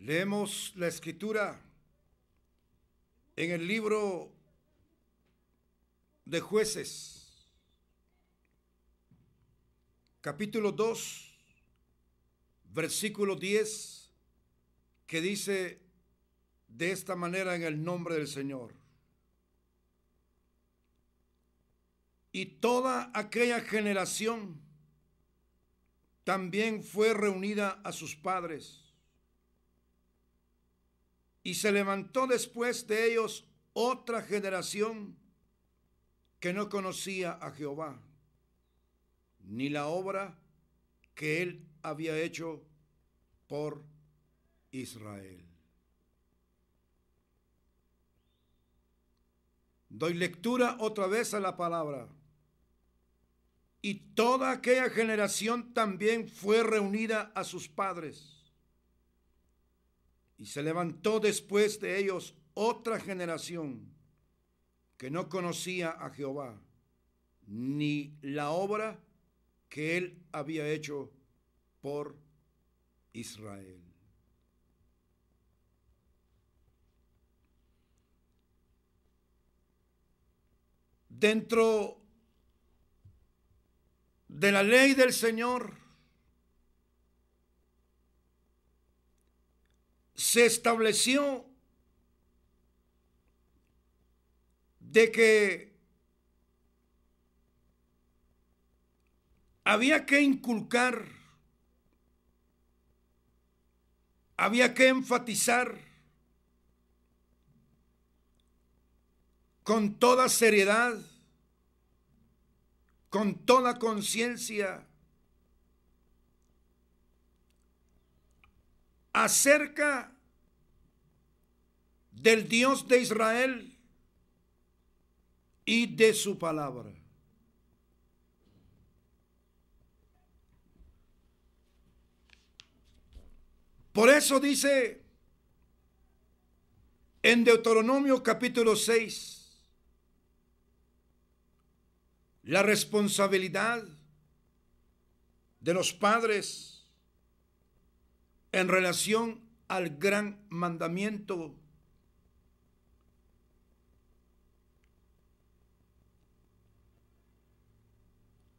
Leemos la escritura en el libro de Jueces, capítulo 2, versículo 10, que dice de esta manera en el nombre del Señor: y toda aquella generación también fue reunida a sus padres. Y se levantó después de ellos otra generación que no conocía a Jehová, ni la obra que él había hecho por Israel. Doy lectura otra vez a la palabra. Y toda aquella generación también fue reunida a sus padres. Y se levantó después de ellos otra generación que no conocía a Jehová, ni la obra que él había hecho por Israel. Dentro de la ley del Señor se estableció de que había que inculcar, había que enfatizar con toda seriedad, con toda conciencia, acerca del Dios de Israel y de su palabra. Por eso dice en Deuteronomio capítulo 6, la responsabilidad de los padres en relación al gran mandamiento.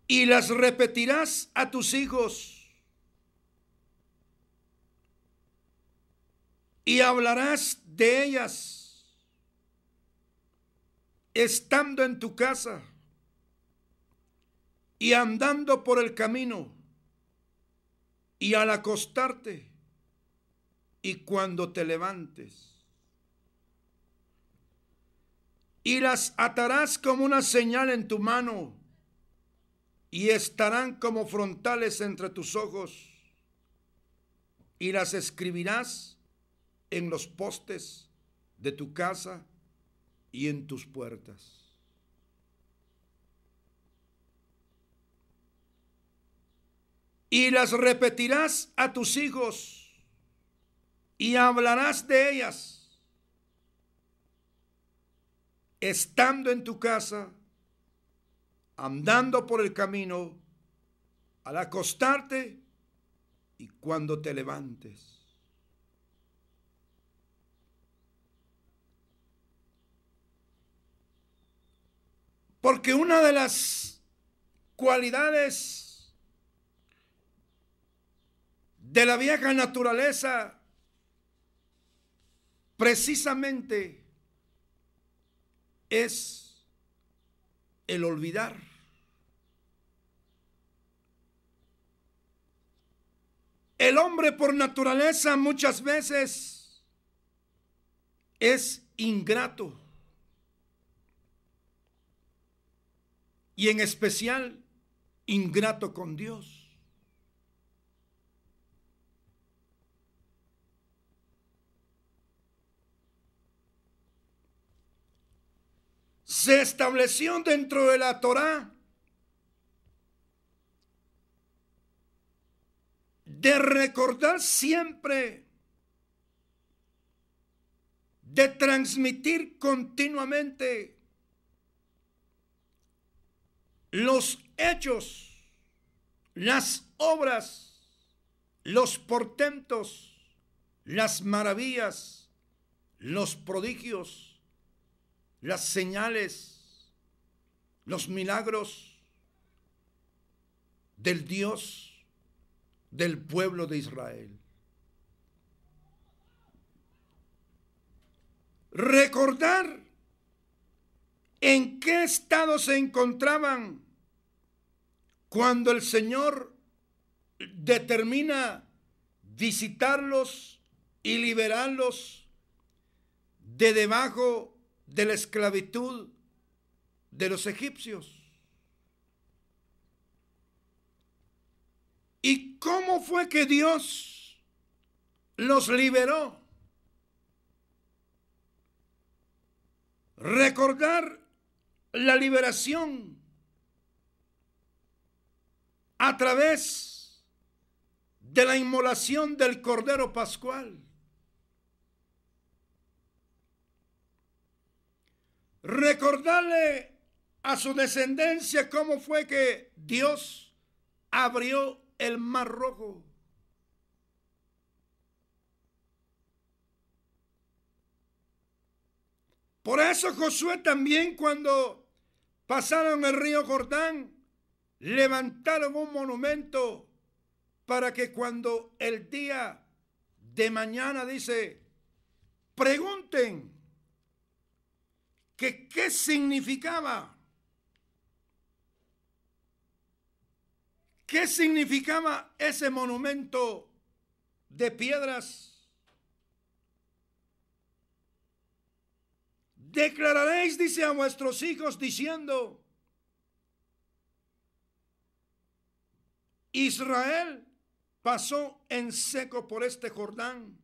Y las repetirás a tus hijos, y hablarás de ellas, estando en tu casa, y andando por el camino, y al acostarte, y cuando te levantes. Y las atarás como una señal en tu mano, y estarán como frontales entre tus ojos, y las escribirás en los postes de tu casa y en tus puertas. Y las repetirás a tus hijos, y hablarás de ellas, estando en tu casa, andando por el camino, al acostarte y cuando te levantes. Porque una de las cualidades de la vieja naturaleza precisamente es el olvidar. El hombre por naturaleza muchas veces es ingrato, y en especial ingrato con Dios. Se estableció dentro de la Torá de recordar siempre, de transmitir continuamente los hechos, las obras, los portentos las maravillas, los prodigios, las señales, los milagros del Dios del pueblo de Israel. Recordar en qué estado se encontraban cuando el Señor determina visitarlos y liberarlos de debajo de la esclavitud de los egipcios. ¿Y cómo fue que Dios los liberó? Recordar la liberación a través de la inmolación del Cordero Pascual. Recordarle a su descendencia cómo fue que Dios abrió el Mar Rojo. Por eso Josué también, cuando pasaron el río Jordán, levantaron un monumento para que cuando el día de mañana, dice, pregunten que qué significaba. ¿Qué significaba ese monumento de piedras? Declararéis, dice, a vuestros hijos diciendo, Israel pasó en seco por este Jordán,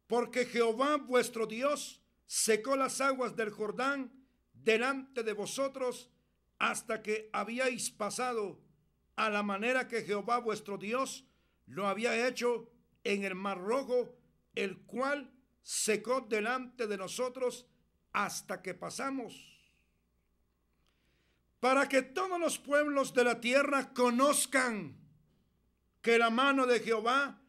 porque Jehová vuestro Dios secó las aguas del Jordán delante de vosotros hasta que habíais pasado, a la manera que Jehová vuestro Dios lo había hecho en el Mar Rojo, el cual secó delante de nosotros hasta que pasamos. Para que todos los pueblos de la tierra conozcan que la mano de Jehová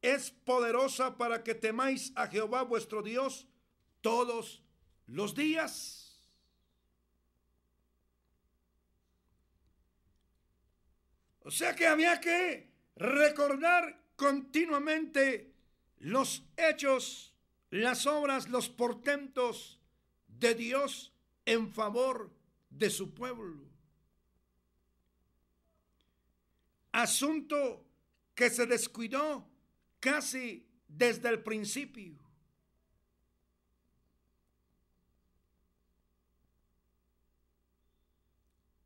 es poderosa, para que temáis a Jehová vuestro Dios todos los días. O sea que había que recordar continuamente los hechos, las obras, los portentos de Dios en favor de su pueblo. Asunto que se descuidó casi desde el principio.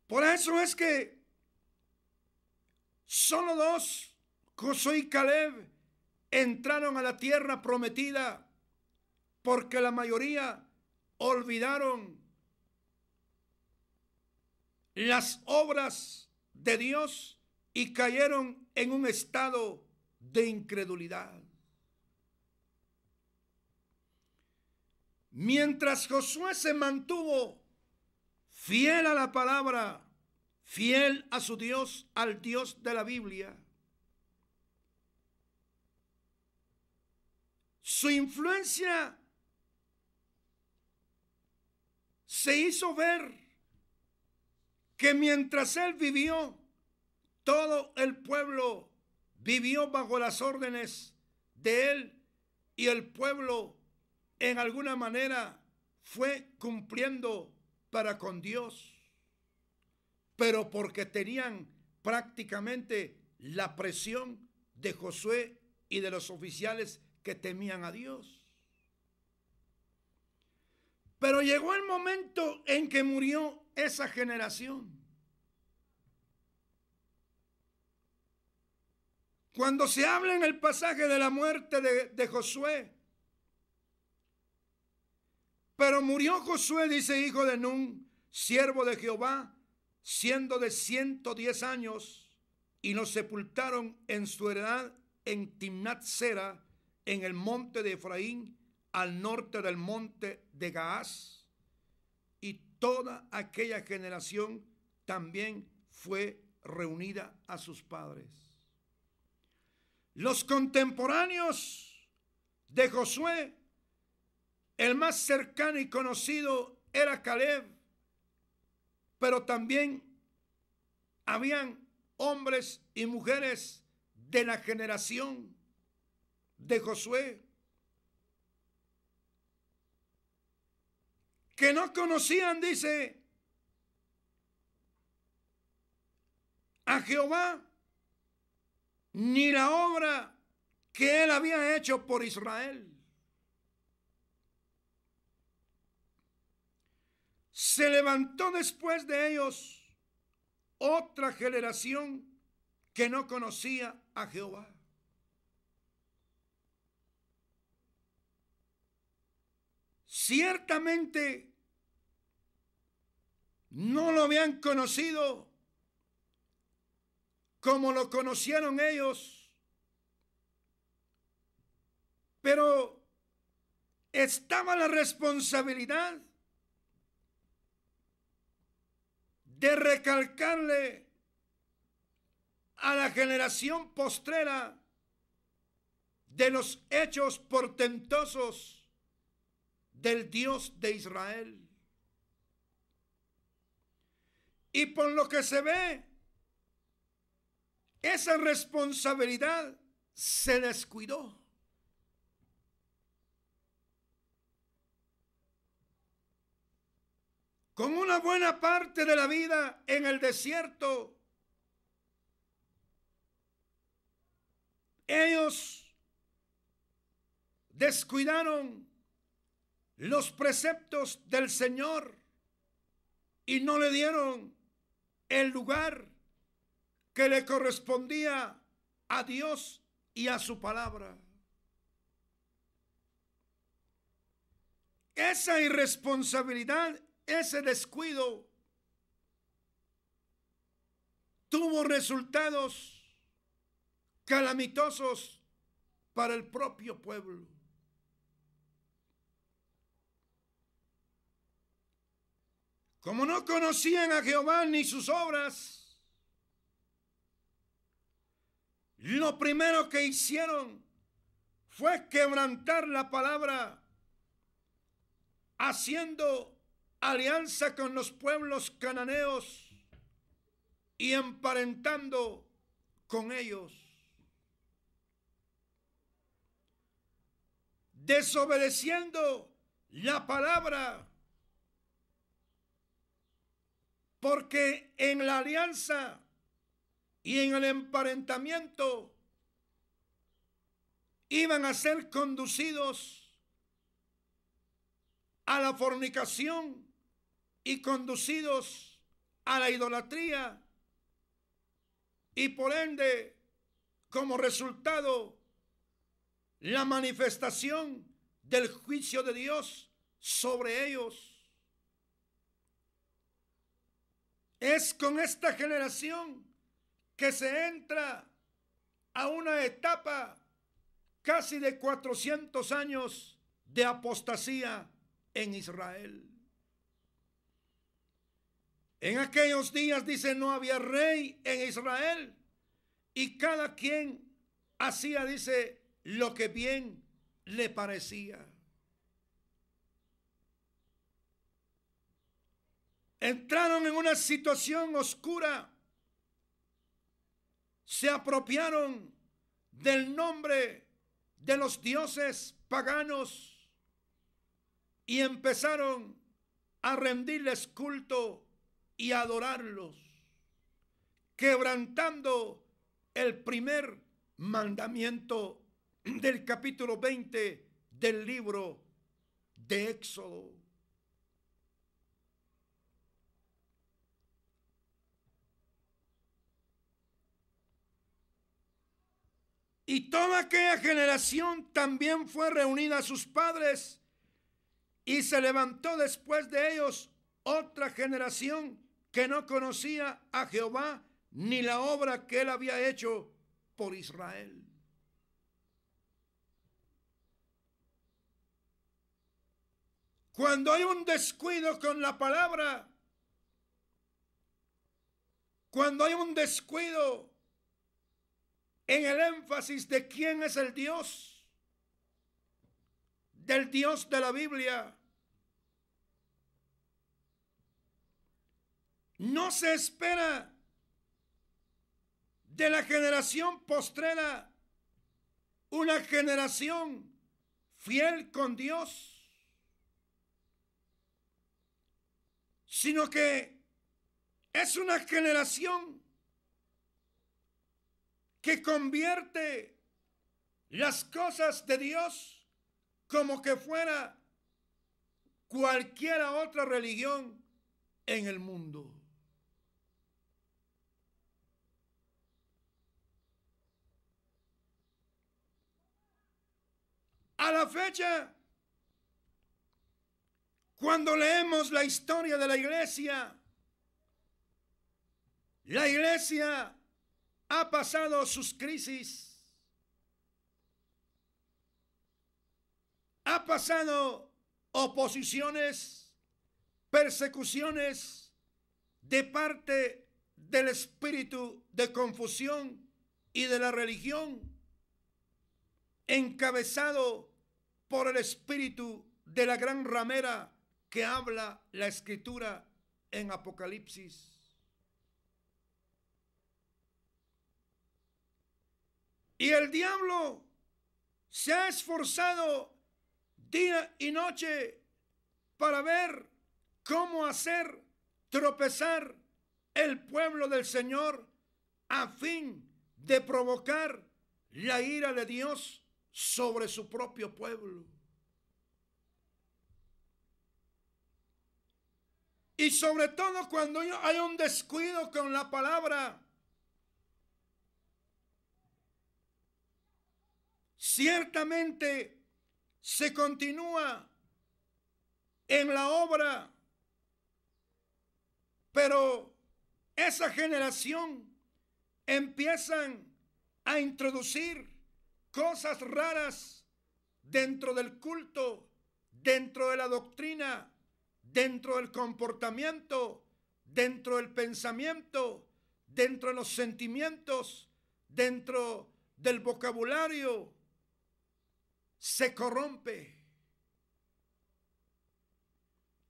Por eso es que solo dos, Josué y Caleb, entraron a la tierra prometida, porque la mayoría olvidaron las obras de Dios y cayeron en un estado de incredulidad. Mientras Josué se mantuvo fiel a la palabra, fiel a su Dios, al Dios de la Biblia, su influencia se hizo ver, que mientras él vivió, todo el pueblo vivió bajo las órdenes de él, y el pueblo en alguna manera fue cumpliendo para con Dios, pero porque tenían prácticamente la presión de Josué y de los oficiales que temían a Dios. Pero llegó el momento en que murió esa generación. Cuando se habla en el pasaje de la muerte de Josué, pero murió Josué, dice, hijo de Nun, siervo de Jehová, siendo de 110 años, y lo sepultaron en su heredad en Timnat Sera, en el monte de Efraín, al norte del monte de Gaás. Y toda aquella generación también fue reunida a sus padres. Los contemporáneos de Josué, el más cercano y conocido era Caleb, pero también habían hombres y mujeres de la generación de Josué que no conocían, dice, a Jehová ni la obra que él había hecho por Israel. Se levantó después de ellos otra generación que no conocía a Jehová. Ciertamente no lo habían conocido como lo conocieron ellos, pero estaba la responsabilidad de recalcarle a la generación postrera de los hechos portentosos del Dios de Israel. Y por lo que se ve, esa responsabilidad se descuidó. Con una buena parte de la vida en el desierto, ellos descuidaron los preceptos del Señor y no le dieron el lugar que le correspondía a Dios y a su palabra. Esa irresponsabilidad, ese descuido, tuvo resultados calamitosos para el propio pueblo. Como no conocían a Jehová ni sus obras, lo primero que hicieron fue quebrantar la palabra, haciendo alianza con los pueblos cananeos y emparentando con ellos. Desobedeciendo la palabra, porque en la alianza y en el emparentamiento iban a ser conducidos a la fornicación y conducidos a la idolatría, y por ende, como resultado, la manifestación del juicio de Dios sobre ellos. Es con esta generación que se entra a una etapa casi de 400 años de apostasía en Israel. En aquellos días, dice, no había rey en Israel y cada quien hacía, dice, lo que bien le parecía. Entraron en una situación oscura, se apropiaron del nombre de los dioses paganos y empezaron a rendirles culto y a adorarlos, quebrantando el primer mandamiento del capítulo 20 del libro de Éxodo. Y toda aquella generación también fue reunida a sus padres, y se levantó después de ellos otra generación que no conocía a Jehová ni la obra que él había hecho por Israel. Cuando hay un descuido con la palabra, cuando hay un descuido en el énfasis de quién es el Dios, del Dios de la Biblia. No se espera de la generación postrera una generación fiel con Dios, sino que es una generación que convierte las cosas de Dios como que fuera cualquier otra religión en el mundo. A la fecha, cuando leemos la historia de la iglesia ha pasado sus crisis, ha pasado oposiciones, persecuciones de parte del espíritu de confusión y de la religión, encabezado por el espíritu de la gran ramera que habla la Escritura en Apocalipsis. Y el diablo se ha esforzado día y noche para ver cómo hacer tropezar el pueblo del Señor a fin de provocar la ira de Dios sobre su propio pueblo. Y sobre todo cuando hay un descuido con la palabra, ciertamente se continúa en la obra, pero esa generación empiezan a introducir cosas raras dentro del culto, dentro de la doctrina, dentro del comportamiento, dentro del pensamiento, dentro de los sentimientos, dentro del vocabulario. Se corrompe.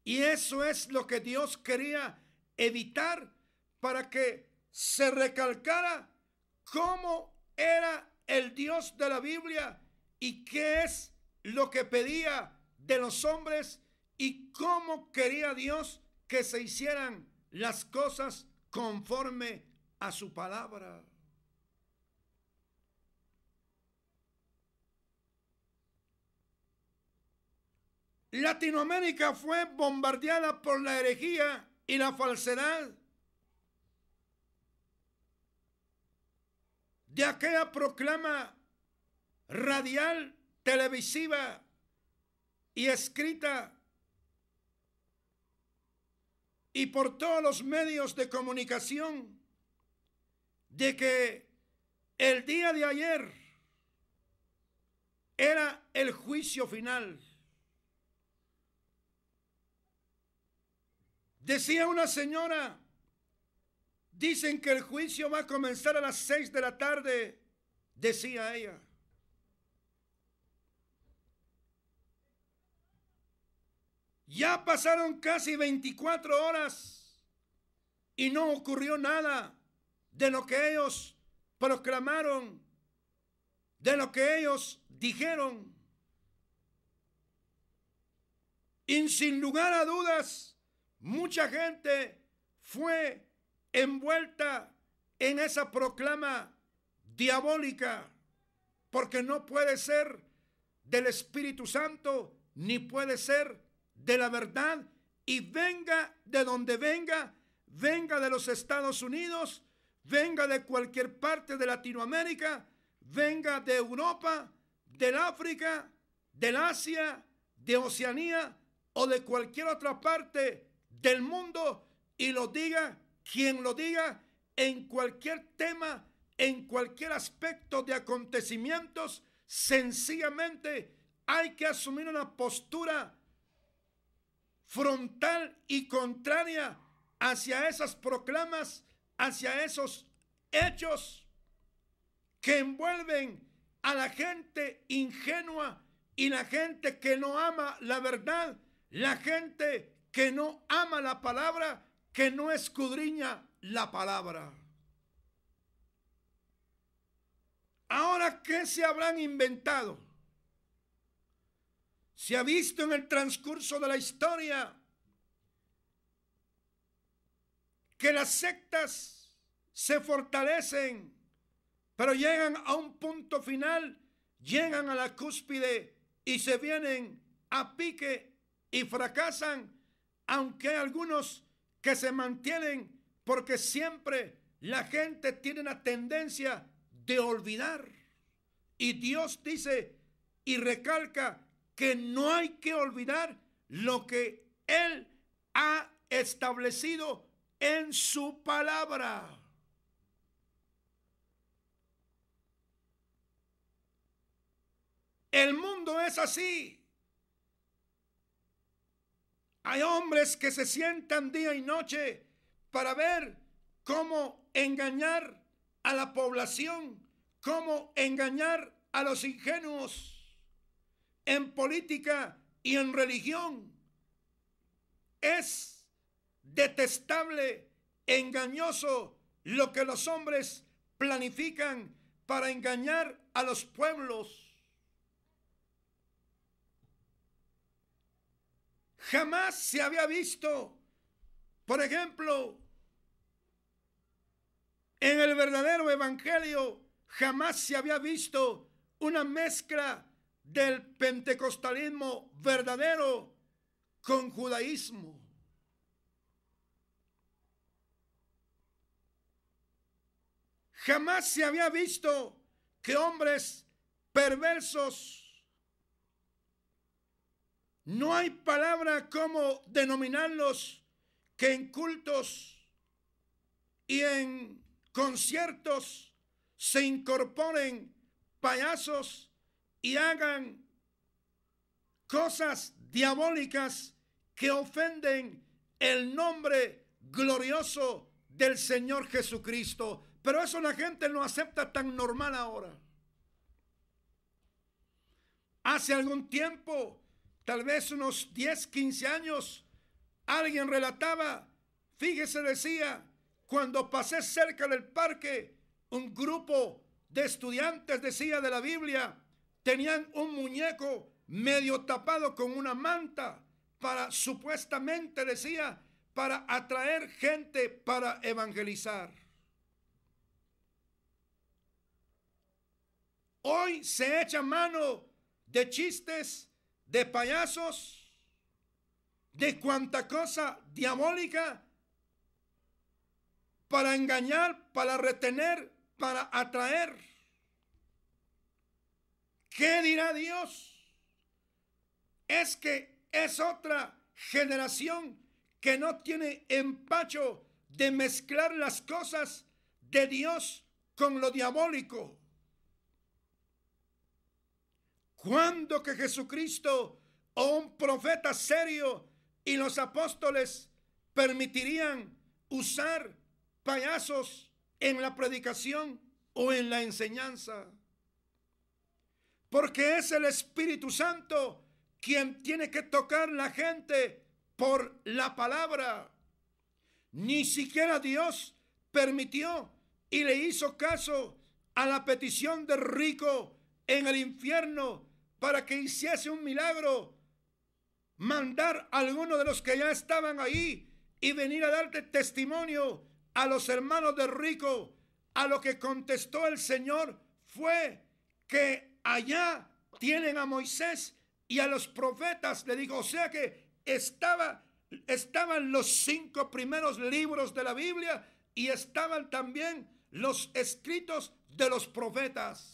Y eso es lo que Dios quería evitar, para que se recalcara cómo era el Dios de la Biblia y qué es lo que pedía de los hombres y cómo quería Dios que se hicieran las cosas conforme a su palabra. Latinoamérica fue bombardeada por la herejía y la falsedad de aquella proclama radial, televisiva y escrita, y por todos los medios de comunicación, de que el día de ayer era el juicio final. Decía una señora: dicen que el juicio va a comenzar a las 6 de la tarde, decía ella. Ya pasaron casi 24 horas y no ocurrió nada de lo que ellos proclamaron, de lo que ellos dijeron. Y sin lugar a dudas, mucha gente fue envuelta en esa proclama diabólica, porque no puede ser del Espíritu Santo, ni puede ser de la verdad, y venga de donde venga, venga de los Estados Unidos, venga de cualquier parte de Latinoamérica, venga de Europa, del África, del Asia, de Oceanía o de cualquier otra parte del mundo, y lo diga quien lo diga, en cualquier tema, en cualquier aspecto de acontecimientos, sencillamente hay que asumir una postura frontal y contraria hacia esas proclamas, hacia esos hechos que envuelven a la gente ingenua y la gente que no ama la verdad, la gente que no ama la palabra, que no escudriña la palabra. Ahora, ¿qué se habrán inventado? Se ha visto en el transcurso de la historia que las sectas se fortalecen, pero llegan a un punto final, llegan a la cúspide y se vienen a pique y fracasan, aunque hay algunos que se mantienen, porque siempre la gente tiene la tendencia de olvidar. Y Dios dice y recalca que no hay que olvidar lo que Él ha establecido en su palabra. El mundo es así. Hay hombres que se sientan día y noche para ver cómo engañar a la población, cómo engañar a los ingenuos en política y en religión. Es detestable, engañoso lo que los hombres planifican para engañar a los pueblos. Jamás se había visto, por ejemplo, en el verdadero evangelio, jamás se había visto una mezcla del pentecostalismo verdadero con judaísmo. Jamás se había visto que hombres perversos, no hay palabra como denominarlos, que en cultos y en conciertos se incorporen payasos y hagan cosas diabólicas que ofenden el nombre glorioso del Señor Jesucristo. Pero eso la gente lo acepta tan normal ahora. Hace algún tiempo, tal vez unos 10, 15 años, alguien relataba, fíjese, decía, cuando pasé cerca del parque, un grupo de estudiantes, decía, de la Biblia, tenían un muñeco medio tapado con una manta para, supuestamente, decía, para atraer gente para evangelizar. Hoy se echa mano de chistes, de payasos, de cuanta cosa diabólica para engañar, para retener, para atraer. ¿Qué dirá Dios? Es que es otra generación que no tiene empacho de mezclar las cosas de Dios con lo diabólico. ¿Cuándo que Jesucristo o un profeta serio y los apóstoles permitirían usar payasos en la predicación o en la enseñanza? Porque es el Espíritu Santo quien tiene que tocar la gente por la palabra. Ni siquiera Dios permitió y le hizo caso a la petición del rico en el infierno para que hiciese un milagro, mandar a alguno de los que ya estaban ahí y venir a darte testimonio a los hermanos del rico. A lo que contestó el Señor fue que allá tienen a Moisés y a los profetas. Le dijo, o sea que estaban los 5 primeros libros de la Biblia y estaban también los escritos de los profetas.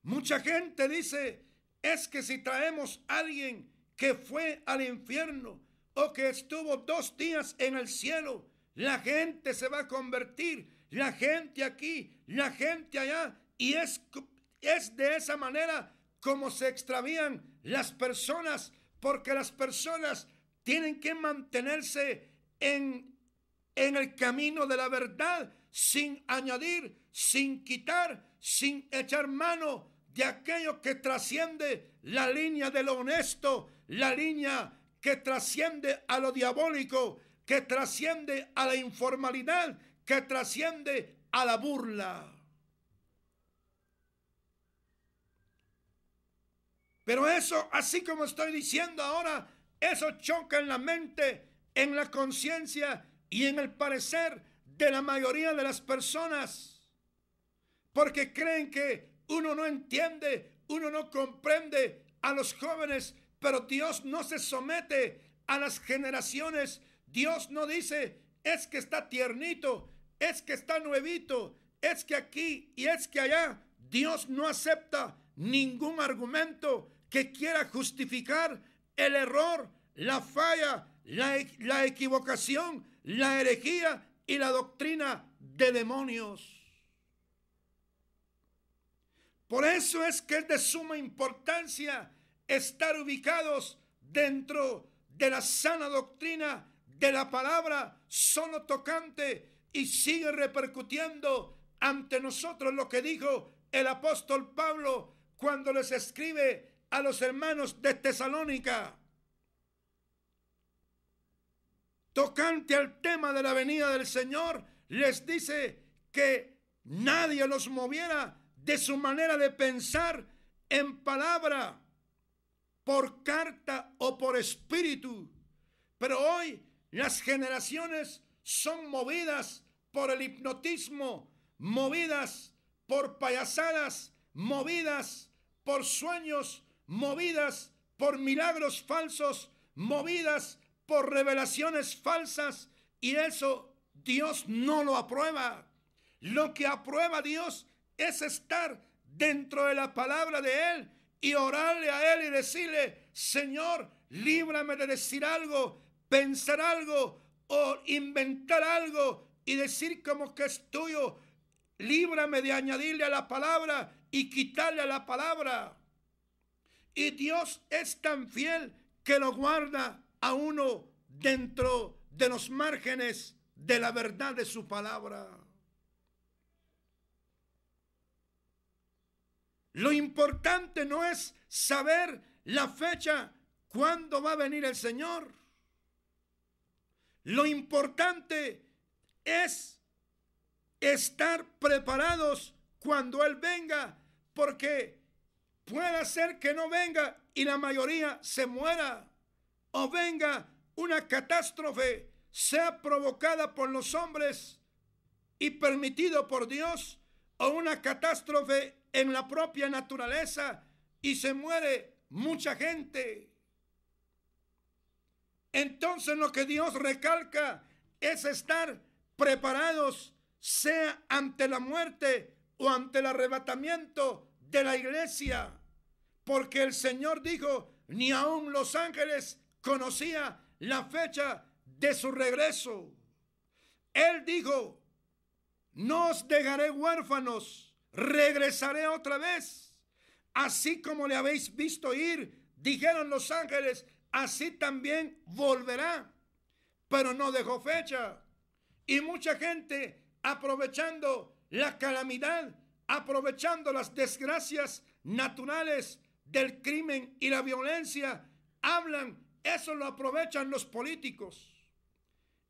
Mucha gente dice, es que si traemos a alguien que fue al infierno o que estuvo 2 días en el cielo, la gente se va a convertir, la gente aquí, la gente allá, y es de esa manera como se extravían las personas, porque las personas tienen que mantenerse en el camino de la verdad, sin añadir, sin quitar, sin echar mano de aquello que trasciende la línea de lo honesto, la línea que trasciende a lo diabólico, que trasciende a la informalidad, que trasciende a la burla. Pero eso, así como estoy diciendo ahora, eso choca en la mente, en la conciencia y en el parecer de la mayoría de las personas. Porque creen que uno no entiende, uno no comprende a los jóvenes, pero Dios no se somete a las generaciones. Dios no dice, es que está tiernito, es que está nuevito, es que aquí y es que allá. Dios no acepta ningún argumento que quiera justificar el error, la falla, la equivocación, la herejía y la doctrina de demonios. Por eso es que es de suma importancia estar ubicados dentro de la sana doctrina de la palabra solo tocante, y sigue repercutiendo ante nosotros lo que dijo el apóstol Pablo cuando les escribe a los hermanos de Tesalónica. Tocante al tema de la venida del Señor, les dice que nadie los moviera de su manera de pensar en palabra, por carta o por espíritu. Pero hoy las generaciones son movidas por el hipnotismo, movidas por payasadas, movidas por sueños, movidas por milagros falsos, movidas por revelaciones falsas, y eso Dios no lo aprueba. Lo que aprueba Dios es estar dentro de la palabra de Él y orarle a Él y decirle: Señor, líbrame de decir algo, pensar algo o inventar algo y decir como que es tuyo. Líbrame de añadirle a la palabra y quitarle a la palabra. Y Dios es tan fiel que lo guarda a uno dentro de los márgenes de la verdad de su palabra. Lo importante no es saber la fecha cuándo va a venir el Señor. Lo importante es estar preparados cuando Él venga, porque puede ser que no venga y la mayoría se muera, o venga una catástrofe, sea provocada por los hombres y permitido por Dios, o una catástrofe en la propia naturaleza y se muere mucha gente. Entonces lo que Dios recalca es estar preparados, sea ante la muerte o ante el arrebatamiento de la iglesia, porque el Señor dijo: ni aun los ángeles conocía la fecha de su regreso. Él dijo: no os dejaré huérfanos, regresaré otra vez. Así como le habéis visto ir, dijeron los ángeles, así también volverá. Pero no dejó fecha. Y mucha gente, aprovechando la calamidad, aprovechando las desgracias naturales del crimen y la violencia, hablan, eso lo aprovechan los políticos.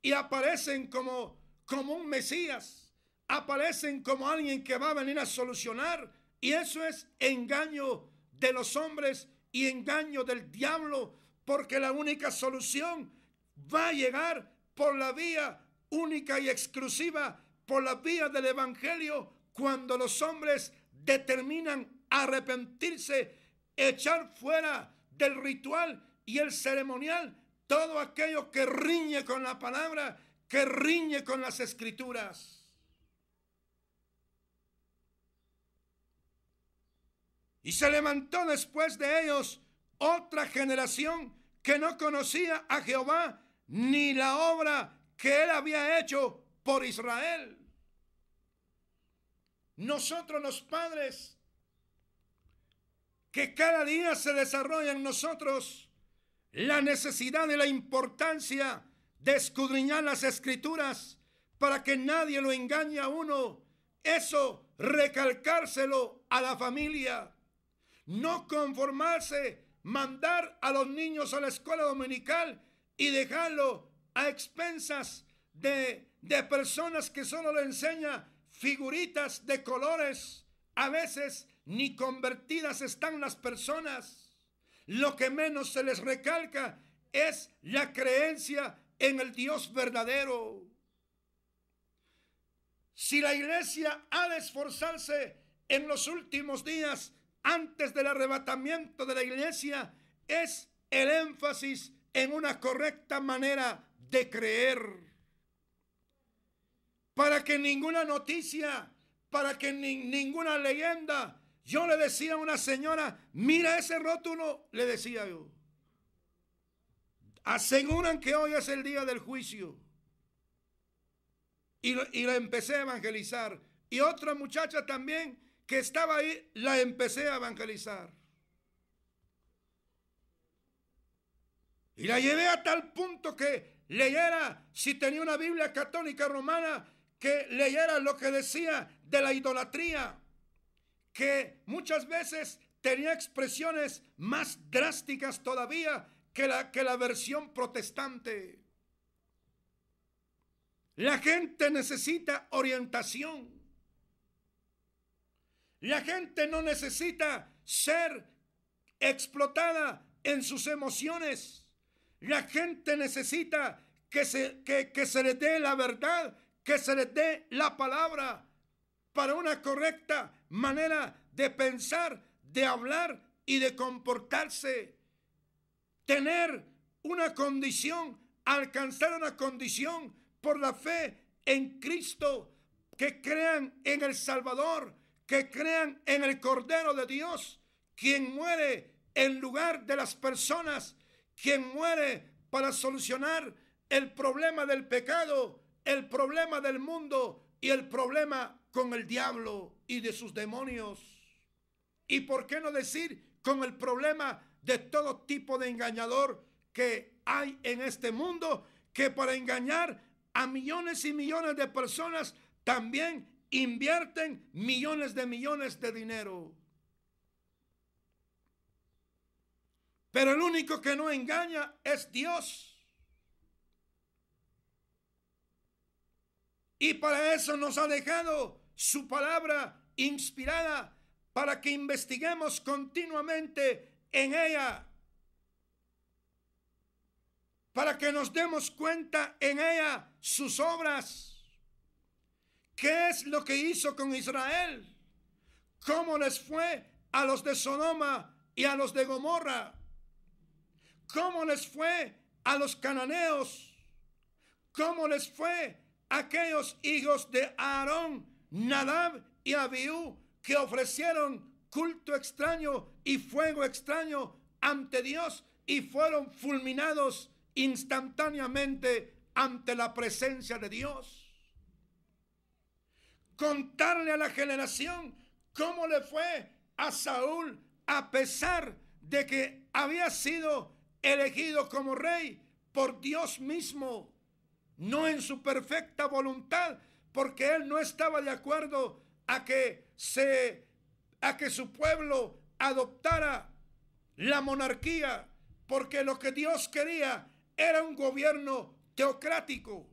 Y aparecen como un Mesías, aparecen como alguien que va a venir a solucionar. Y eso es engaño de los hombres y engaño del diablo, porque la única solución va a llegar por la vía única y exclusiva, por la vía del evangelio, cuando los hombres determinan arrepentirse, echar fuera del ritual y el ceremonial todo aquello que riñe con la palabra, que riñe con las escrituras. Y se levantó después de ellos otra generación que no conocía a Jehová ni la obra que Él había hecho por Israel. Nosotros los padres, que cada día se desarrolla en nosotros la necesidad y la importancia de escudriñar las escrituras para que nadie lo engañe a uno, eso recalcárselo a la familia. No conformarse, mandar a los niños a la escuela dominical y dejarlo a expensas de personas que solo le enseñan figuritas de colores. A veces ni convertidas están las personas. Lo que menos se les recalca es la creencia en el Dios verdadero. Si la iglesia ha de esforzarse en los últimos días, antes del arrebatamiento de la iglesia, es el énfasis en una correcta manera de creer. Para que ninguna noticia, para que ninguna leyenda. Yo le decía a una señora, mira ese rótulo, le decía yo. Aseguran que hoy es el día del juicio. Y la empecé a evangelizar. Y otra muchacha también que estaba ahí, la empecé a evangelizar. Y la llevé a tal punto que leyera, si tenía una Biblia católica romana, que leyera lo que decía de la idolatría, que muchas veces tenía expresiones más drásticas todavía que la versión protestante. La gente necesita orientación. La gente no necesita ser explotada en sus emociones. La gente necesita que se les dé la verdad, que se les dé la palabra para una correcta manera de pensar, de hablar y de comportarse. Tener una condición, alcanzar una condición por la fe en Cristo, que crean en el Salvador, que crean en el Cordero de Dios, quien muere en lugar de las personas, quien muere para solucionar el problema del pecado, el problema del mundo y el problema con el diablo y de sus demonios. Y por qué no decir con el problema de todo tipo de engañador que hay en este mundo, que para engañar a millones y millones de personas también invierten millones de dinero. Pero el único que no engaña es Dios. Y para eso nos ha dejado su palabra inspirada, para que investiguemos continuamente en ella, para que nos demos cuenta en ella sus obras. ¿Qué es lo que hizo con Israel? ¿Cómo les fue a los de Sodoma y a los de Gomorra? ¿Cómo les fue a los cananeos? ¿Cómo les fue a aquellos hijos de Aarón, Nadab y Abiú, que ofrecieron culto extraño y fuego extraño ante Dios y fueron fulminados instantáneamente ante la presencia de Dios? Contarle a la generación cómo le fue a Saúl, a pesar de que había sido elegido como rey por Dios mismo, no en su perfecta voluntad, porque él no estaba de acuerdo a que su pueblo adoptara la monarquía, porque lo que Dios quería era un gobierno teocrático.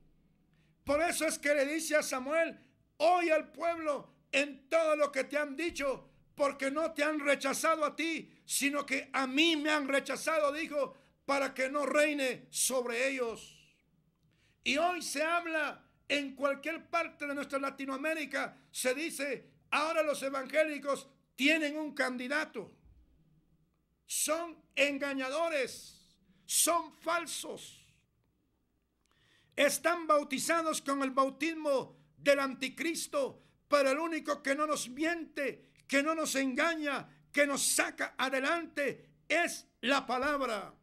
Por eso es que le dice a Samuel: oye al pueblo en todo lo que te han dicho, porque no te han rechazado a ti, sino que a mí me han rechazado, dijo, para que no reine sobre ellos. Y hoy se habla en cualquier parte de nuestra Latinoamérica, se dice: ahora los evangélicos tienen un candidato. Son engañadores, son falsos. Están bautizados con el bautismo del anticristo, pero el único que no nos miente, que no nos engaña, que nos saca adelante es la palabra.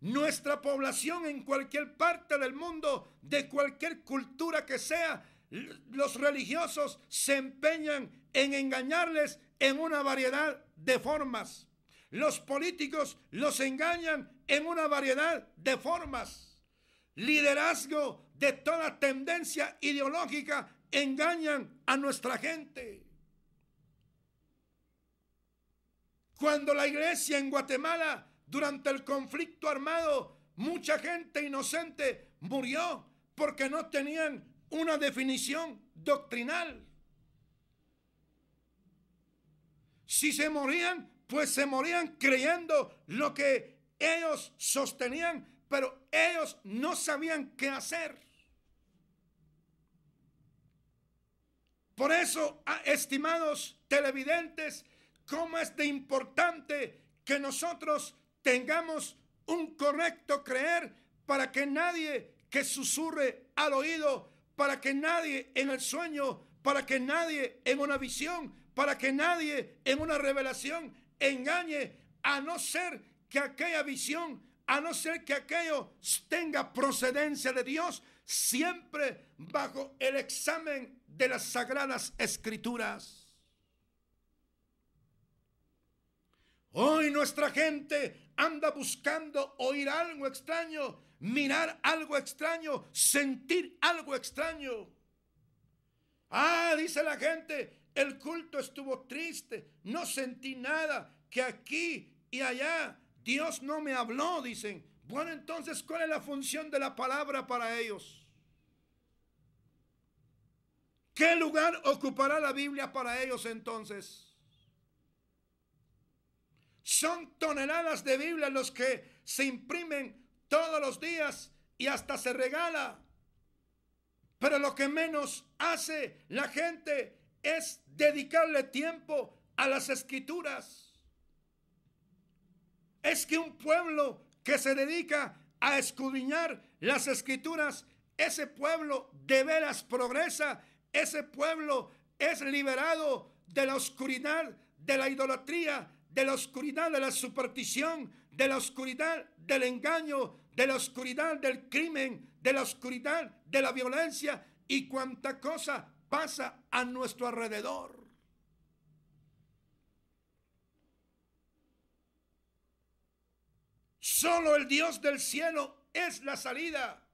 Nuestra población en cualquier parte del mundo, de cualquier cultura que sea, los religiosos se empeñan en engañarles en una variedad de formas. Los políticos los engañan en una variedad de formas. Liderazgo de toda tendencia ideológica engañan a nuestra gente. Cuando la iglesia en Guatemala, durante el conflicto armado, mucha gente inocente murió porque no tenían una definición doctrinal. Si se morían, pues se morían creyendo lo que ellos sostenían, pero ellos no sabían qué hacer. Por eso, estimados televidentes, cómo es de importante que nosotros tengamos un correcto creer para que nadie que susurre al oído, para que nadie en el sueño, para que nadie en una visión, para que nadie en una revelación engañe, a no ser que aquella visión, a no ser que aquello tenga procedencia de Dios, siempre bajo el examen de las Sagradas Escrituras. Hoy nuestra gente anda buscando oír algo extraño, mirar algo extraño, sentir algo extraño. Dice la gente, el culto estuvo triste, no sentí nada, que aquí y allá Dios no me habló, dicen. Bueno, entonces, ¿cuál es la función de la palabra para ellos? ¿Qué lugar ocupará la Biblia para ellos entonces? Son toneladas de Biblia los que se imprimen todos los días y hasta se regala. Pero lo que menos hace la gente es dedicarle tiempo a las Escrituras. Es que un pueblo que se dedica a escudriñar las Escrituras, ese pueblo de veras progresa, ese pueblo es liberado de la oscuridad, de la idolatría, de la oscuridad de la superstición, de la oscuridad del engaño, de la oscuridad del crimen, de la oscuridad de la violencia y cuanta cosa pasa a nuestro alrededor. Solo el Dios del cielo es la salida.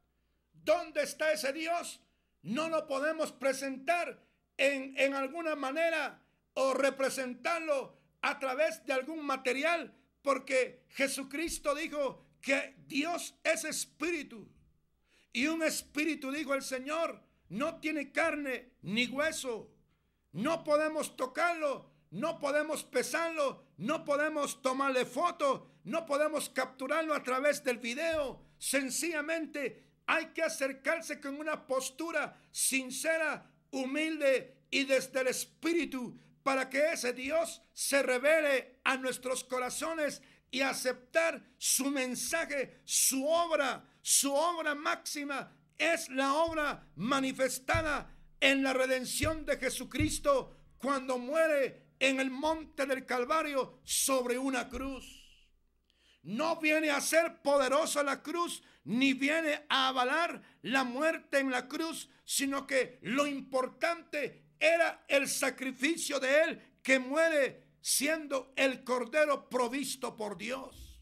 ¿Dónde está ese Dios? No lo podemos presentar en alguna manera o representarlo a través de algún material, porque Jesucristo dijo que Dios es espíritu. Y un espíritu, dijo el Señor, no tiene carne ni hueso. No podemos tocarlo, no podemos pesarlo, no podemos tomarle foto, no podemos capturarlo a través del video. Sencillamente hay que acercarse con una postura sincera, humilde y desde el espíritu, para que ese Dios se revele a nuestros corazones y aceptar su mensaje, su obra máxima es la obra manifestada en la redención de Jesucristo cuando muere en el monte del Calvario sobre una cruz. No viene a ser poderosa la cruz, ni viene a avalar la muerte en la cruz, sino que lo importante era el sacrificio de él, que muere siendo el cordero provisto por Dios.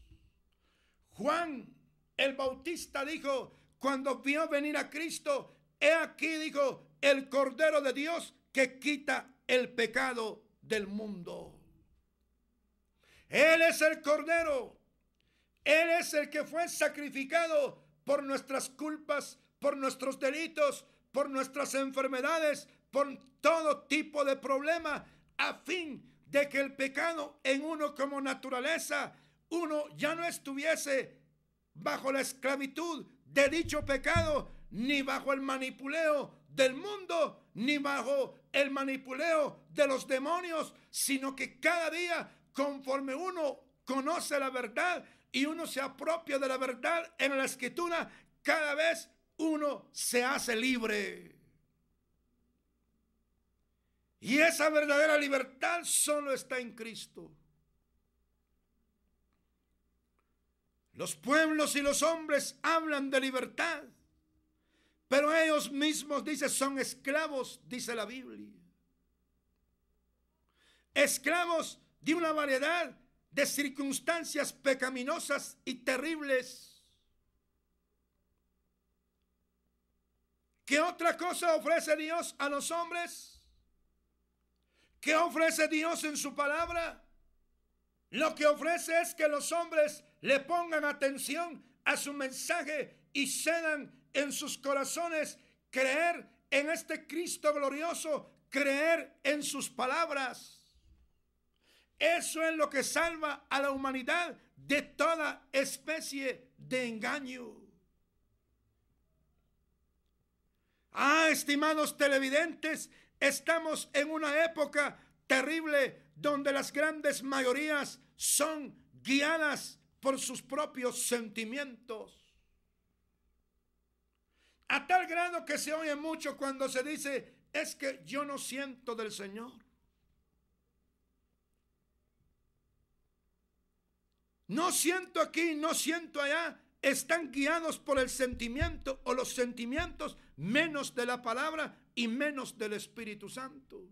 Juan el Bautista dijo, cuando vio venir a Cristo, he aquí, dijo, el cordero de Dios que quita el pecado del mundo. Él es el cordero. Él es el que fue sacrificado por nuestras culpas, por nuestros delitos, por nuestras enfermedades, por todo tipo de problema, a fin de que el pecado en uno como naturaleza, uno ya no estuviese bajo la esclavitud de dicho pecado, ni bajo el manipuleo del mundo, ni bajo el manipuleo de los demonios, sino que cada día, conforme uno conoce la verdad y uno se apropia de la verdad en la Escritura, cada vez uno se hace libre. Y esa verdadera libertad solo está en Cristo. Los pueblos y los hombres hablan de libertad, pero ellos mismos, dice, son esclavos, dice la Biblia. Esclavos de una variedad de circunstancias pecaminosas y terribles. ¿Qué otra cosa ofrece Dios a los hombres? ¿Qué ofrece Dios en su palabra? Lo que ofrece es que los hombres le pongan atención a su mensaje y cedan en sus corazones creer en este Cristo glorioso, creer en sus palabras. Eso es lo que salva a la humanidad de toda especie de engaño. Estimados televidentes, estamos en una época terrible donde las grandes mayorías son guiadas por sus propios sentimientos. A tal grado que se oye mucho cuando se dice, es que yo no siento del Señor. No siento aquí, no siento allá. Están guiados por el sentimiento o los sentimientos, menos de la palabra y menos del Espíritu Santo.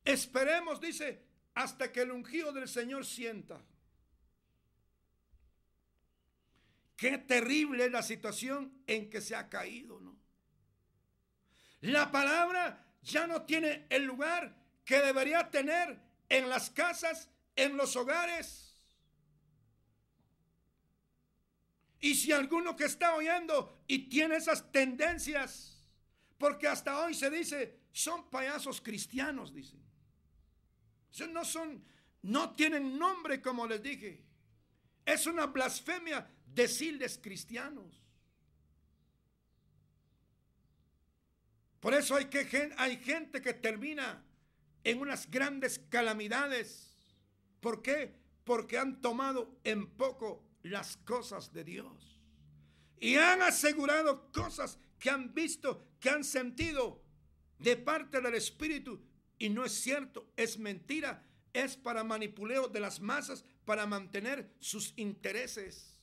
Esperemos, dice, hasta que el ungido del Señor sienta. Qué terrible es la situación en que se ha caído, ¿no? La palabra ya no tiene el lugar que debería tener en las casas, en los hogares. Y si alguno que está oyendo y tiene esas tendencias, porque hasta hoy se dice, son payasos cristianos, dicen. No tienen nombre, como les dije. Es una blasfemia decirles cristianos. Por eso hay gente que termina en unas grandes calamidades. ¿Por qué? Porque han tomado en poco las cosas de Dios. Y han asegurado cosas que han visto, que han sentido de parte del Espíritu. Y no es cierto, es mentira. Es para manipuleo de las masas, para mantener sus intereses.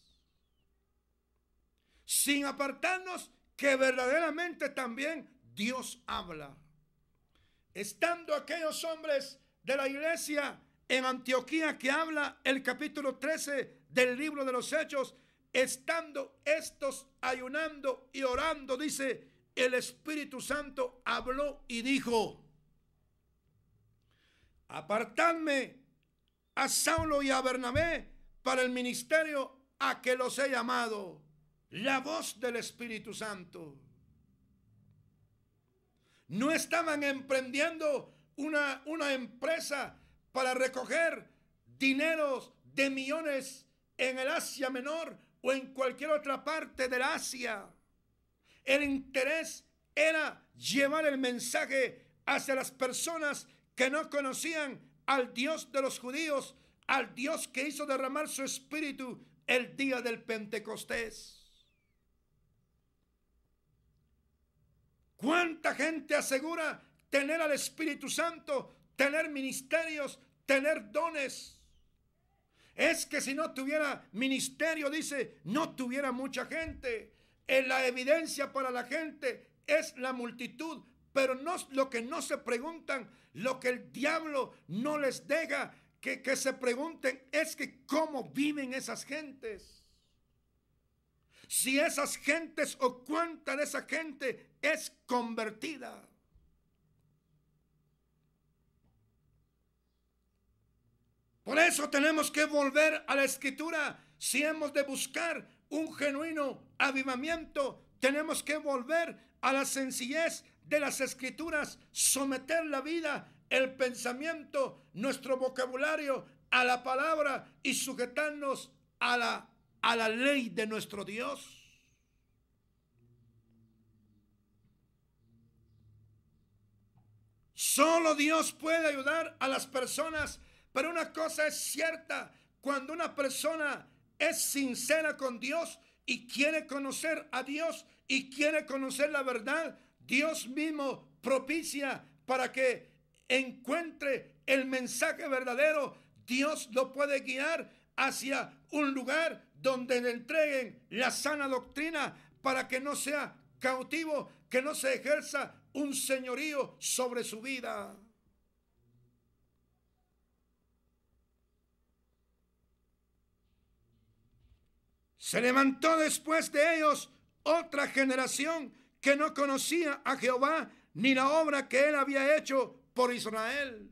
Sin apartarnos que verdaderamente también Dios habla. Estando aquellos hombres de la iglesia en Antioquía, que habla el capítulo 13 del libro de los Hechos, estando estos ayunando y orando, dice, el Espíritu Santo habló y dijo, apartadme a Saulo y a Bernabé para el ministerio a que los he llamado. La voz del Espíritu Santo. No estaban emprendiendo una empresa para recoger dineros de millones en el Asia Menor o en cualquier otra parte del Asia. El interés era llevar el mensaje hacia las personas que no conocían al Dios de los judíos, al Dios que hizo derramar su espíritu el día del Pentecostés. ¿Cuánta gente asegura tener al Espíritu Santo, tener ministerios, tener dones? Es que si no tuviera ministerio, dice, no tuviera mucha gente. La evidencia para la gente es la multitud, pero no, lo que no se preguntan, lo que el diablo no les deja que se pregunten es que cómo viven esas gentes. Si esas gentes o cuánta de esa gente es convertida. Por eso tenemos que volver a la Escritura. Si hemos de buscar un genuino avivamiento, tenemos que volver a la sencillez de las Escrituras, someter la vida, el pensamiento, nuestro vocabulario a la palabra y sujetarnos a la ley de nuestro Dios. Solo Dios puede ayudar a las personas, pero una cosa es cierta: cuando una persona es sincera con Dios y quiere conocer a Dios y quiere conocer la verdad, Dios mismo propicia para que encuentre el mensaje verdadero. Dios lo puede guiar hacia un lugar donde le entreguen la sana doctrina para que no sea cautivo, que no se ejerza un señorío sobre su vida. Se levantó después de ellos otra generación que no conocía a Jehová ni la obra que él había hecho por Israel.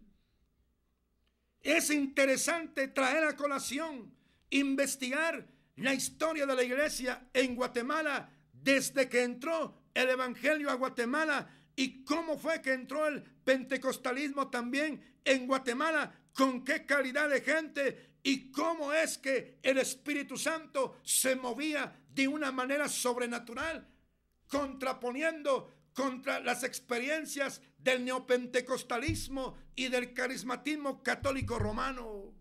Es interesante traer a colación, investigar la historia de la iglesia en Guatemala desde que entró el evangelio a Guatemala y cómo fue que entró el pentecostalismo también en Guatemala, con qué calidad de gente y cómo es que el Espíritu Santo se movía de una manera sobrenatural, contraponiendo contra las experiencias del neopentecostalismo y del carismatismo católico romano.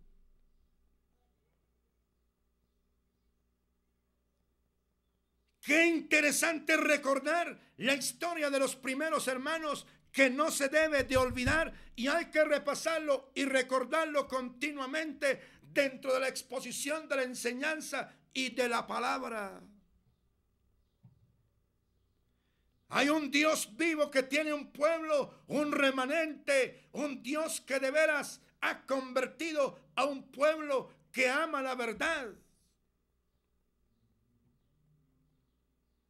Qué interesante recordar la historia de los primeros hermanos, que no se debe de olvidar y hay que repasarlo y recordarlo continuamente dentro de la exposición de la enseñanza y de la palabra. Hay un Dios vivo que tiene un pueblo, un remanente, un Dios que de veras ha convertido a un pueblo que ama la verdad.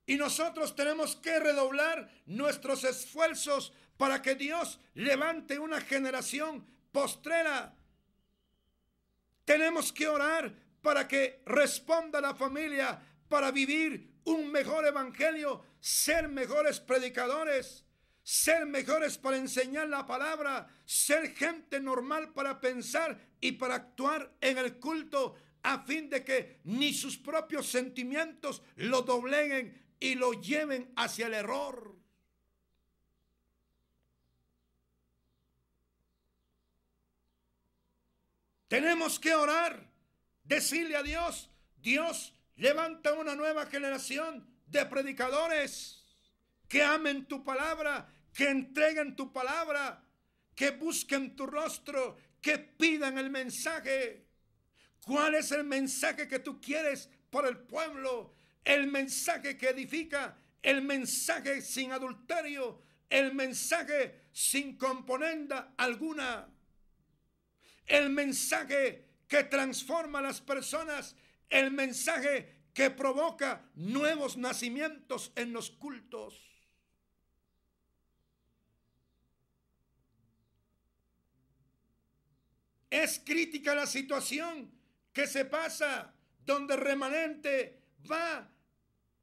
Y nosotros tenemos que redoblar nuestros esfuerzos para que Dios levante una generación postrera. Tenemos que orar para que responda la familia, para vivir un mejor evangelio, ser mejores predicadores, ser mejores para enseñar la palabra, ser gente normal para pensar y para actuar en el culto, a fin de que ni sus propios sentimientos lo dobleguen y lo lleven hacia el error. Tenemos que orar, decirle a Dios: Dios, levanta una nueva generación de predicadores que amen tu palabra, que entreguen tu palabra, que busquen tu rostro, que pidan el mensaje. ¿Cuál es el mensaje que tú quieres para el pueblo? El mensaje que edifica, el mensaje sin adulterio, el mensaje sin componenda alguna, el mensaje que transforma a las personas, el mensaje que provoca nuevos nacimientos en los cultos. Es crítica la situación que se pasa, donde el remanente va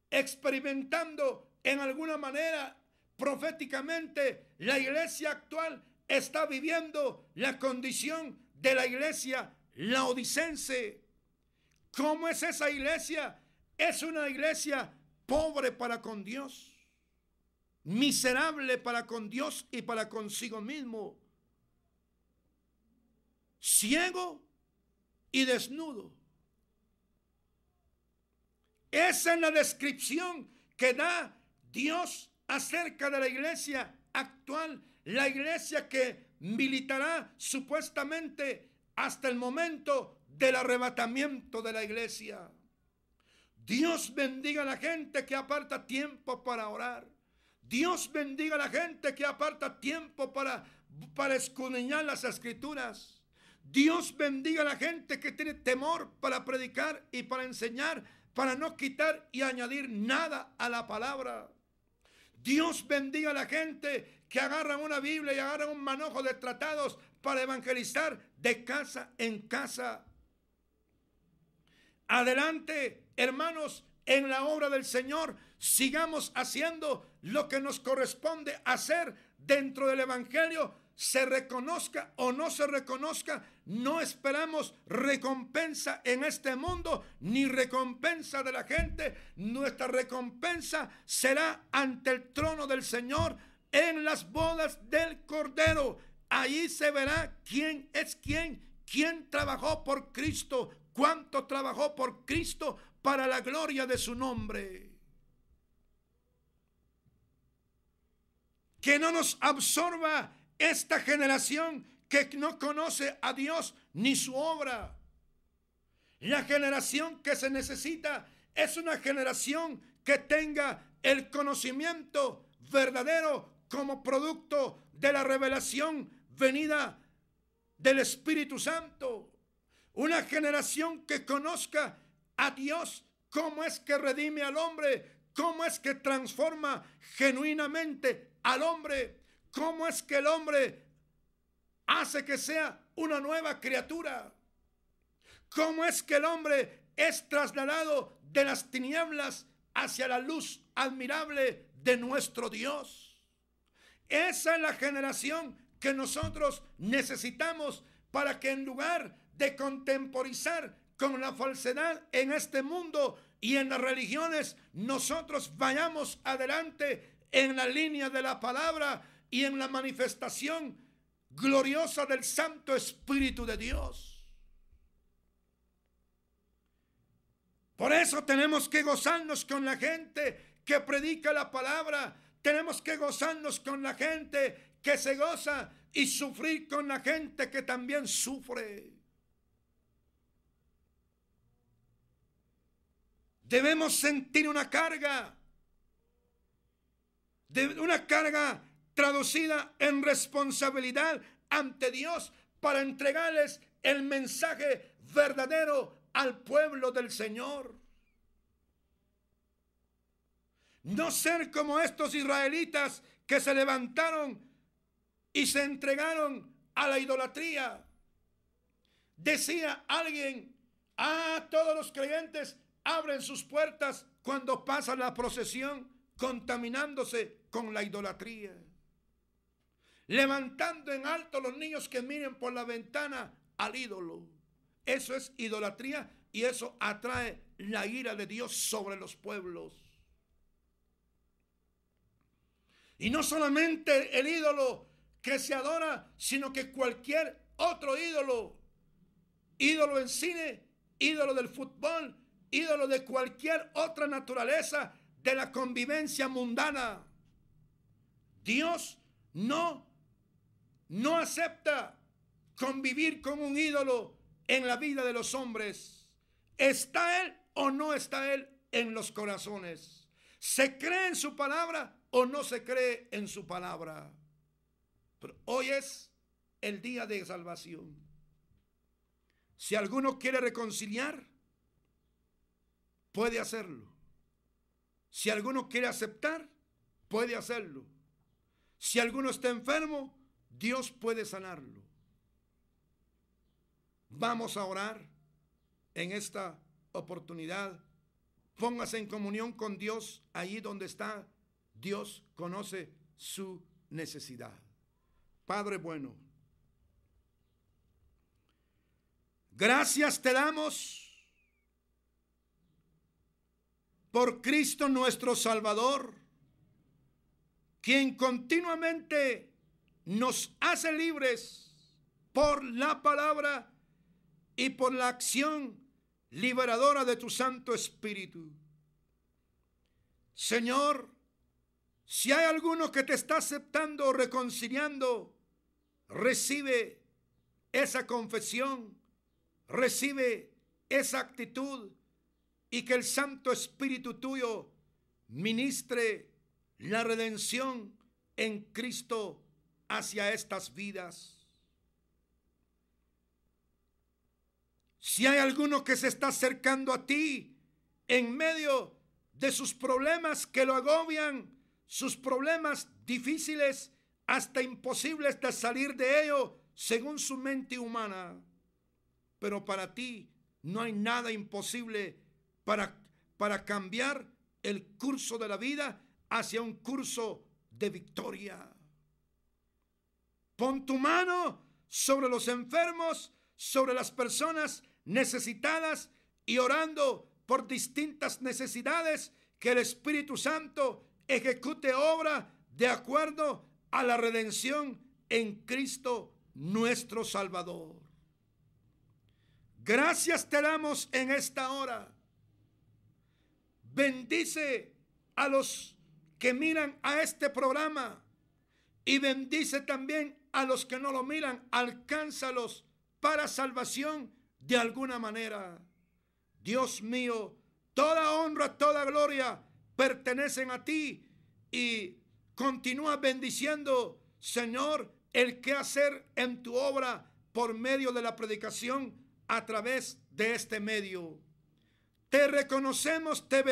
experimentando en alguna manera proféticamente. La iglesia actual está viviendo la condición de la iglesia laodicense. ¿Cómo es esa iglesia? Es una iglesia pobre para con Dios, miserable para con Dios y para consigo mismo, ciego y desnudo. Esa es la descripción que da Dios acerca de la iglesia actual, la iglesia que militará supuestamente hasta el momento del arrebatamiento de la iglesia. Dios bendiga a la gente que aparta tiempo para orar. Dios bendiga a la gente que aparta tiempo para escudriñar las escrituras. Dios bendiga a la gente que tiene temor para predicar y para enseñar, para no quitar y añadir nada a la palabra. Dios bendiga a la gente que agarra una Biblia y agarra un manojo de tratados para evangelizar de casa en casa. Adelante, hermanos, en la obra del Señor, sigamos haciendo lo que nos corresponde hacer dentro del evangelio. Se reconozca o no se reconozca, no esperamos recompensa en este mundo, ni recompensa de la gente. Nuestra recompensa será ante el trono del Señor en las bodas del Cordero. Allí se verá quién es quién trabajó por Cristo, cuánto trabajó por Cristo para la gloria de su nombre. Que no nos absorba esta generación que no conoce a Dios ni su obra. La generación que se necesita es una generación que tenga el conocimiento verdadero como producto de la revelación venida del Espíritu Santo. Una generación que conozca a Dios, cómo es que redime al hombre, cómo es que transforma genuinamente al hombre, cómo es que el hombre hace que sea una nueva criatura. ¿Cómo es que el hombre es trasladado de las tinieblas hacia la luz admirable de nuestro Dios? Esa es la generación que nosotros necesitamos para que en lugar de contemporizar con la falsedad en este mundo y en las religiones, nosotros vayamos adelante en la línea de la palabra y en la manifestación gloriosa del Santo Espíritu de Dios. Por eso tenemos que gozarnos con la gente que predica la palabra. Tenemos que gozarnos con la gente que se goza y sufrir con la gente que también sufre. Debemos sentir una carga traducida en responsabilidad ante Dios para entregarles el mensaje verdadero al pueblo del Señor. No ser como estos israelitas que se levantaron y se entregaron a la idolatría. Decía alguien: todos los creyentes abren sus puertas cuando pasa la procesión, contaminándose con la idolatría, levantando en alto los niños que miren por la ventana al ídolo. Eso es idolatría y eso atrae la ira de Dios sobre los pueblos. Y no solamente el ídolo que se adora, sino que cualquier otro ídolo. Ídolo en cine, ídolo del fútbol, ídolo de cualquier otra naturaleza de la convivencia mundana. Dios no acepta convivir con un ídolo en la vida de los hombres. ¿Está Él o no está Él en los corazones? ¿Se cree en su palabra o no se cree en su palabra? Pero hoy es el día de salvación. Si alguno quiere reconciliar, puede hacerlo. Si alguno quiere aceptar, puede hacerlo. Si alguno está enfermo, Dios puede sanarlo. Vamos a orar en esta oportunidad. Póngase en comunión con Dios allí donde está. Dios conoce su necesidad. Padre bueno, gracias te damos por Cristo nuestro Salvador, quien continuamente nos hace libres por la palabra y por la acción liberadora de tu Santo Espíritu. Señor, si hay alguno que te está aceptando o reconciliando, recibe esa confesión, recibe esa actitud y que el Santo Espíritu tuyo ministre la redención en Cristo hacia estas vidas. Si hay alguno que se está acercando a ti en medio de sus problemas que lo agobian, sus problemas difíciles, hasta imposibles de salir de ello según su mente humana, pero para ti no hay nada imposible para cambiar el curso de la vida hacia un curso de victoria. Pon tu mano sobre los enfermos, sobre las personas necesitadas y orando por distintas necesidades, que el Espíritu Santo ejecute obra de acuerdo a la redención en Cristo nuestro Salvador. Gracias te damos en esta hora. Bendice a los que miran a este programa y bendice también a los que no lo miran. Alcánzalos para salvación de alguna manera. Dios mío, toda honra, toda gloria pertenecen a ti y continúa bendiciendo, Señor, el quehacer en tu obra por medio de la predicación a través de este medio. Te reconocemos, te